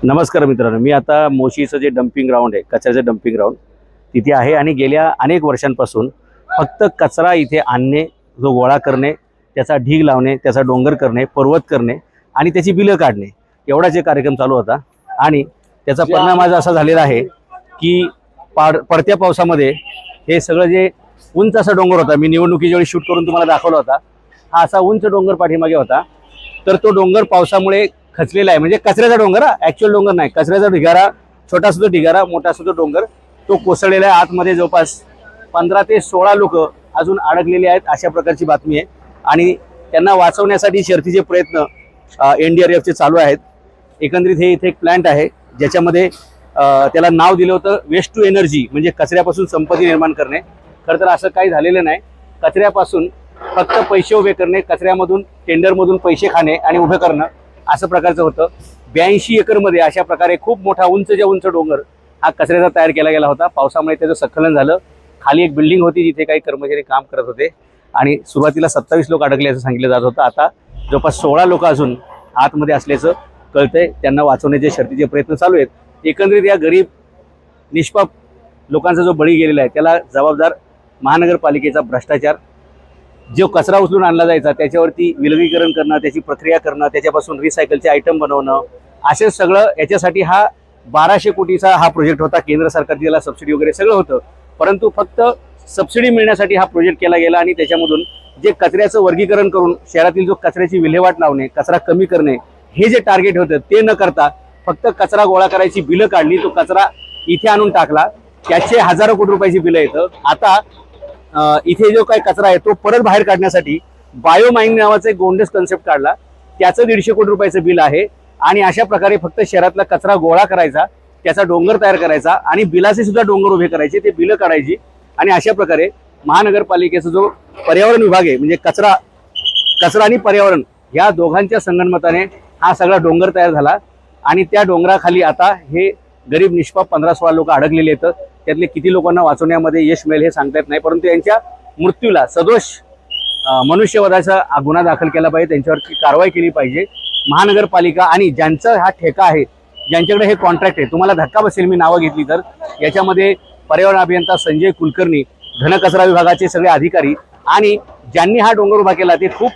नमस्कार मित्रांनो, मी आता मोशीचं जे डम्पिंग ग्राउंड आहे, कचऱ्याचं डम्पिंग ग्राउंड तिथे आहे आणि गेल्या अनेक वर्षांपासून फक्त कचरा इथे आणणे, जो गोळा करणे, त्याचा ढीग लावणे, त्याचा डोंगर करणे, पर्वत करणे आणि त्याची बिलं काढणे एवढाच एक कार्यक्रम चालू होता। आणि त्याचा परिणाम आज असा झालेला आहे की पडत्या पावसामध्ये हे सगळं जे उंच असा डोंगर होता, मी निवडणुकीच्या वेळी शूट करून तुम्हाला दाखवला होता, हा असा उंच डोंगर पाठीमागे होता। तर तो डोंगर पावसामुळे खचलेला आहे, म्हणजे कचऱ्याचा डोंगर, ॲक्च्युअल डोंगर नाही, कचऱ्याचा ढिगारा, छोटा सुद्धा ढिगारा, मोठा सुद्धा डोंगर, तो कोसळलेला आहे। आतमध्ये जवळपास 15 ते 16 लोक अजून अडकलेले आहेत, अशा प्रकारची बातमी आहे। आणि त्यांना वाचवण्यासाठी शर्थीचे प्रयत्न NDRFचे चालू आहेत। एकंदरीत हे इथे एक प्लांट आहे ज्याच्यामध्ये त्याला नाव दिलं होतं वेस्ट टू एनर्जी, म्हणजे कचऱ्यापासून संपत्ती निर्माण करणे। खरं तर असं काही झालेलं नाही, कचऱ्यापासून फक्त पैसे उभे करणे, कचऱ्यामधून टेंडरमधून पैसे खाणे आणि उभे करणं असं प्रकारचं होतं। 82 एकरमध्ये अशा प्रकारे खूप मोठा उंच डोंगर हा कचऱ्याचा तयार केला गेला होता। पावसामुळे त्याचं स्खलन झालं। खाली एक बिल्डिंग होती जिथे काही कर्मचारी काम करत होते आणि सुरुवातीला 27 लोक अडकले असं सांगितलं जात होतं। आता जवळपास 16 लोक अजून आतमध्ये असल्याचं कळतंय, त्यांना वाचवण्याचे शर्थीचे प्रयत्न चालू आहेत। एकंदरीत या गरीब निष्पाप लोकांचा जो बळी गेलेला आहे त्याला जबाबदार महानगरपालिकेचा भ्रष्टाचार। जो कचरा उचलून आणला जायचा त्याच्यावरती विलगीकरण करणं, त्याची प्रक्रिया करणं, त्याच्यापासून रिसायकलचे आयटम बनवणं, असे सगळं याच्यासाठी हा 1200 कोटीचा हा प्रोजेक्ट होता। केंद्र सरकारची त्याला सबसिडी वगैरे सगळं होतं, परंतु फक्त सबसिडी मिळण्यासाठी हा प्रोजेक्ट केला गेला आणि त्याच्यामधून जे कचऱ्याचं वर्गीकरण करून शहरातील जो कचऱ्याची विल्हेवाट लावणे, कचरा कमी करणे, हे जे टार्गेट होतं ते न करता फक्त कचरा गोळा करायची बिलं काढली, तो कचरा इथे आणून टाकला, त्याचे हजारो कोटी रुपयाची बिलं येतं। आता इथे जो काही कचरा आहे तो परत बाहेर काढण्यासाठी बायोमाइनिंग नावाचा एक गोंडस कन्सेप्ट काढला, त्याचं 150 कोटी रुपयाचं बिल आहे। आणि अशा प्रकारे फक्त शहरातला कचरा गोळा करायचा, त्याचा डोंगर तयार करायचा आणि बिलाचे सुद्धा डोंगर उभे करायचे, ते बिलं काढायची। आणि अशा प्रकारे महानगरपालिकेचा जो पर्यावरण विभाग आहे, म्हणजे कचरा आणि पर्यावरण या दोघांच्या संगनमताने हा सगळा डोंगर तयार झाला। आणि त्या डोंगराखाली आता हे गरीब निष्पाप 15-16 लोक अडकलेले आहेत। त्यातले किती लोकांना वाचवण्यामध्ये यश मिळेल हे सांगता येत नाही, परंतु यांच्या मृत्यूला सदोष मनुष्यवधाचा गुन्हा दाखल केला पाहिजे, त्यांच्यावरती कारवाई केली पाहिजे। महानगरपालिका आणि ज्यांचा हा ठेका आहे, ज्यांच्याकडे हे कॉन्ट्रॅक्ट आहे, तुम्हाला धक्का बसेल मी नावं घेतली तर, याच्यामध्ये पर्यावरण अभियंता संजय कुलकर्णी, घनकचरा विभागाचे सगळे अधिकारी, आणि ज्यांनी हा डोंगर उभा केला ते खूप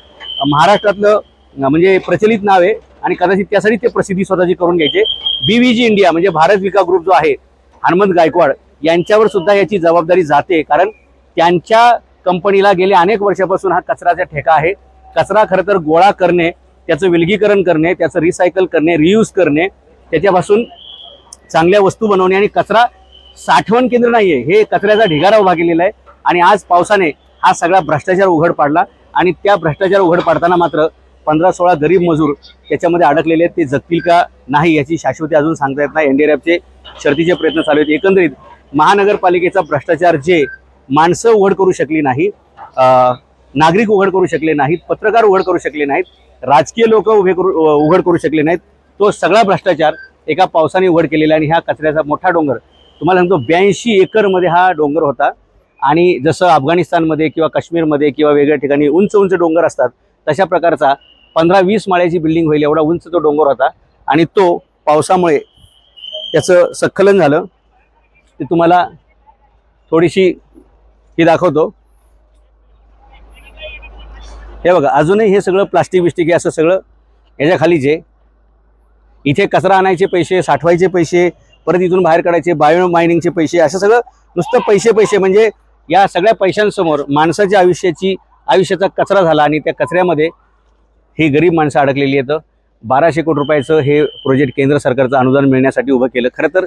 महाराष्ट्रातलं म्हणजे प्रचलित नाव आहे आणि कदाचित त्यासाठी ते प्रसिद्धी स्वतःची करून घ्यायचे। BVG इंडिया म्हणजे भारत विकास ग्रुप जो आहे, हनुमंत गायकवाड यांच्यावर सुद्धा याची जबाबदारी जाते, कारण त्यांच्या कंपनीला गेल्या अनेक वर्षापासून हा कचऱ्याचा ठेका आहे। कचरा खरं तर गोळा करणे, त्याचं विलगीकरण करणे, त्याचं रिसायकल करणे, रियूज करणे, त्याच्यापासून चांगल्या वस्तू बनवणे आणि कचरा साठवण केंद्र नाहीये, हे कचऱ्याचा ढिगारा उभा केलेला आहे। आणि आज पावसाने हा सगळा भ्रष्टाचार उघड पाडला आणि त्या भ्रष्टाचार उघड पाडताना मात्र 15-16 गरीब मजूर त्याच्यामध्ये अडकलेले आहेत, ते जगतील का नाही याची शाश्वती अजून सांगता येत नाही। NDRFचे शर्थीचे प्रयत्न चालू आहेत। एकंदरीत महानगरपालिकेचा भ्रष्टाचार जे माणसं उघड करू शकली नाही, नागरिक उघड करू शकले नाहीत, पत्रकार उघड करू शकले नाहीत, राजकीय लोक उघड करू शकले नाहीत, तो सगळा भ्रष्टाचार एका पावसाने उघड केलेला आहे। आणि हा कचऱ्याचा मोठा डोंगर तुम्हाला सांगतो, 82 एकरमध्ये हा डोंगर होता। आणि जसं अफगाणिस्तानमध्ये किंवा काश्मीरमध्ये किंवा वेगळ्या ठिकाणी उंच डोंगर असतात, तशा प्रकारचा 15-20 माळ्याची बिल्डिंग होईल एवढा उंच तो डोंगर होता। आणि तो पावसामुळे त्याचं स्खलन झालं। ते तुम्हाला थोडीशी ही दाखवतो, हे बघा, अजूनही हे सगळं प्लास्टिक बिस्टिक आहे, असं सगळं याच्या खाली जे इथे कचरा आणायचे पैसे, साठवायचे पैसे, परत इथून बाहेर काढायचे, बायो मायनिंगचे पैसे, असं सगळं नुसतं पैसे। म्हणजे या सगळ्या पैशांसमोर माणसाच्या आयुष्याचा कचरा झाला आणि त्या कचऱ्यामध्ये ही गरीब माणसं अडकलेली आहेत। 1200 कोटी रुपयाचं हे प्रोजेक्ट केंद्र सरकारचं अनुदान मिळण्यासाठी उभं केलं। खरं तर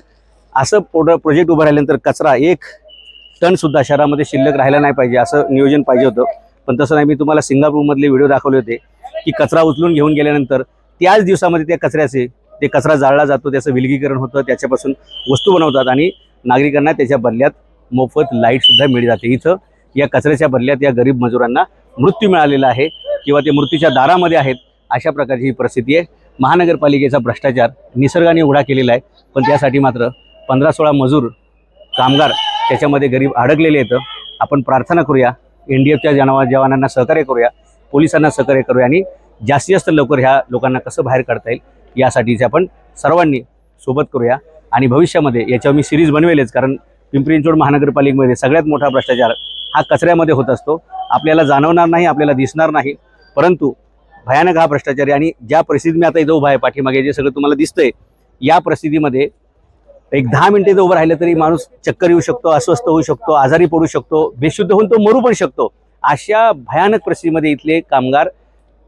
असं प्रोजेक्ट उभं राहिल्यानंतर कचरा 1 टन सुद्धा शहरामध्ये शिल्लक राहायला नाही पाहिजे, असं नियोजन पाहिजे होतं, पण तसं नाही। मी तुम्हाला सिंगापूरमधले व्हिडिओ दाखवले होते की कचरा उचलून घेऊन गेल्यानंतर त्याच दिवसामध्ये त्या कचरा जाळला जातो, त्याचं विलगीकरण होतं, त्याच्यापासून वस्तू बनवतात आणि नागरिकांना त्याच्या बदल्यात मोफत लाईट सुद्धा मिळली जाते। इथं या कचऱ्याच्या बदल्यात या गरीब मजुरांना मृत्यू मिळालेला आहे किंवा ते मृत्यूच्या दारामध्ये आहेत, अशा प्रकारची ही परिस्थिती आहे। महानगरपालिकेचा भ्रष्टाचार निसर्गाने उघडा केलेला आहे, पण त्यासाठी मात्र 15-16 मजूर कामगार त्याच्यामध्ये गरीब अडकलेले आहेत। आपण प्रार्थना करूया, NDRFच्या जवानांना सहकार्य करूया, पोलिसांना सहकार्य करूया आणि जास्तीत जास्त लवकर ह्या लोकांना कसं बाहेर काढता येईल यासाठीचे आपण सर्वांनी सोबत करूया आणि भविष्यामध्ये याच्यावर मी सिरीज बनवेलच, कारण पिंपरी चिंचवड महानगरपालिकेमध्ये सगळ्यात मोठा भ्रष्टाचार हा कचऱ्यामध्ये होत असतो. आपल्याला जाणवणार नाही, आपल्याला दिसणार नाही, परंतु भयानक हा भ्रष्टाचार आहे. आणि ज्या परिस्थितीत मी आता इथं उभा आहे, पाठीमागे जे सगळं तुम्हाला दिसतंय, या परिस्थितीमध्ये एक 10 मिनिटे जर उभं राहिलं तरी माणूस चक्कर येऊ शकतो, अस्वस्थ होऊ शकतो, आजारी पडू शकतो, बेशुद्ध होऊन तो मरू पण शकतो. अशा भयानक परिस्थितीमध्ये इथले कामगार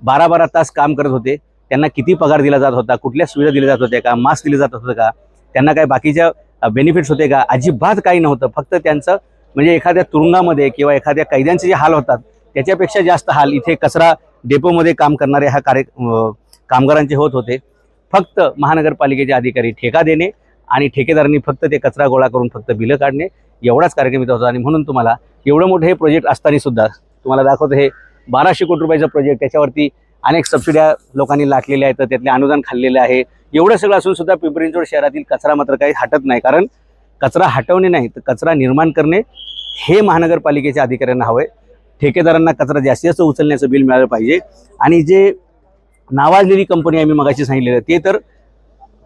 12-12 तास काम करत होते. त्यांना किती पगार दिला जात होता, कुठल्या सुविधा दिल्या जात होत्या का, मास्क दिले जात होतं का, त्यांना काय बाकीच्या बेनिफिट्स होते का, अजिबात काही नव्हतं. फक्त त्यांचं म्हणजे एखाद्या तुरुंगामध्ये किंवा एखाद्या कैद्यांचे जे हाल होतात त्याच्यापेक्षा जास्त हाल इथे कचरा डेपोमध्ये काम करणारे कामगारांचे होत होते. फक्त महानगरपालिकेचे अधिकारी ठेका देणे आणि ठेकेदारांनी फक्त ते कचरा गोळा करून फक्त बिलं काढणे, एवढाच कार्यक्रम इथं होता. आणि म्हणून तुम्हाला एवढं मोठं हे प्रोजेक्ट असताना सुद्धा तुम्हाला दाखवतो, हे 1200 कोटी रुपयाचं प्रोजेक्ट, त्याच्यावरती अनेक सबसिड्या लोकांनी लाटलेल्या आहेत, त्यातले अनुदान खाल्लेलं आहे. एवढं सगळं असून सुद्धा पिंपरी चिंचवड शहरातील कचरा मात्र काही हटत नाही. कारण कचरा हटवणे नाही तर कचरा निर्माण करणे हे महानगरपालिकेच्या अधिकाऱ्यांना हवं आहे. ठेकेदारांना कचरा जास्तीत जास्त उचलण्याचं बिल मिळालं पाहिजे. आणि जे नावाजलेली कंपनी आहे, मी मगाशी सांगितलेलं, ते तर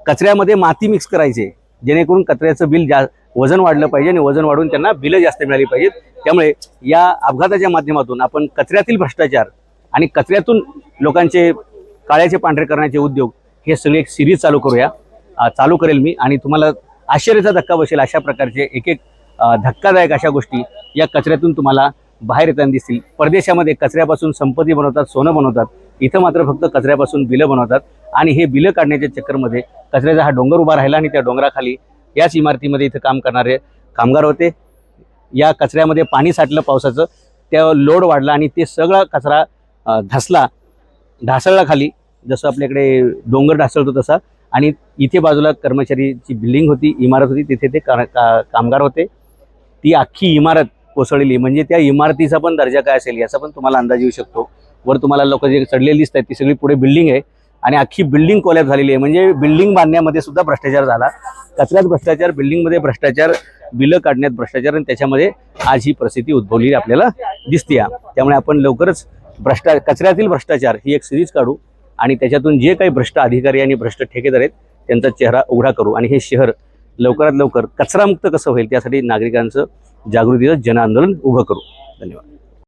कचऱ्यामध्ये माती मिक्स करायचे, जेणेकरून कचऱ्याचं बिल वजन वाढलं पाहिजे आणि वजन वाढून त्यांना बिलं जास्त मिळाली पाहिजेत. त्यामुळे या अपघाताच्या माध्यमातून आपण कचऱ्यातील भ्रष्टाचार आणि कचऱ्यातून लोकांचे काळ्याचे पांढरे करण्याचे उद्योग हे सगळे एक सिरीज चालू करेल मी. आणि तुम्हाला आश्चर्याचा धक्का बसेल, अशा प्रकारचे एक धक्कादायक अशा गोष्टी या कचऱ्यातून तुम्हाला बाहेर येताना दिसतील. परदेशामध्ये कचऱ्यापासून संपत्ती बनवतात, सोनं बनवतात. इथं मात्र फक्त कचऱ्यापासून बिलं बनवतात. आणि हे बिलं काढण्याच्या चक्करमध्ये कचऱ्याचा हा डोंगर उभा राहिला आणि त्या डोंगराखाली याच इमारतीमध्ये इथं काम करणारे कामगार होते. या कचऱ्यामध्ये पाणी साठलं पावसाचं, त्या लोड वाढला आणि ते सगळा कचरा ढासळला खाली, जसं आपल्याकडे डोंगर ढासळतो तसा. आणि इथे बाजूला कर्मचारीची बिल्डिंग होती, इमारत होती, तिथे ते कामगार होते. ती अख्खी इमारत कोसळलेली, म्हणजे त्या इमारतीचा पण दर्जा काय असेल याचा पण तुम्हाला अंदाज येऊ शकतो. वर तुम्हाला लोक जे चढलेली दिसत आहेत ती सगळी पुढे बिल्डिंग आहे आणि अख्खी बिल्डिंग कोलॅप्स झालेली आहे. म्हणजे बिल्डिंग बांधण्यामध्ये सुद्धा भ्रष्टाचार झाला, कचऱ्यात भ्रष्टाचार, बिल्डिंगमध्ये भ्रष्टाचार, बिलं काढण्यात भ्रष्टाचार, आणि त्याच्यामध्ये आज ही परिस्थिती उद्भवलेली आपल्याला दिसते. त्यामुळे आपण लवकरच कचऱ्यातील भ्रष्टाचार ही एक सिरीज काढू आणि त्याच्यातून जे काही भ्रष्ट अधिकारी आणि भ्रष्ट ठेकेदार आहेत त्यांचा चेहरा उघडा करू आणि हे शहर लवकरात लवकर कचरामुक्त कसं होईल त्यासाठी नागरिकांचं जागृतीचं जनआंदोलन उभं करू. धन्यवाद.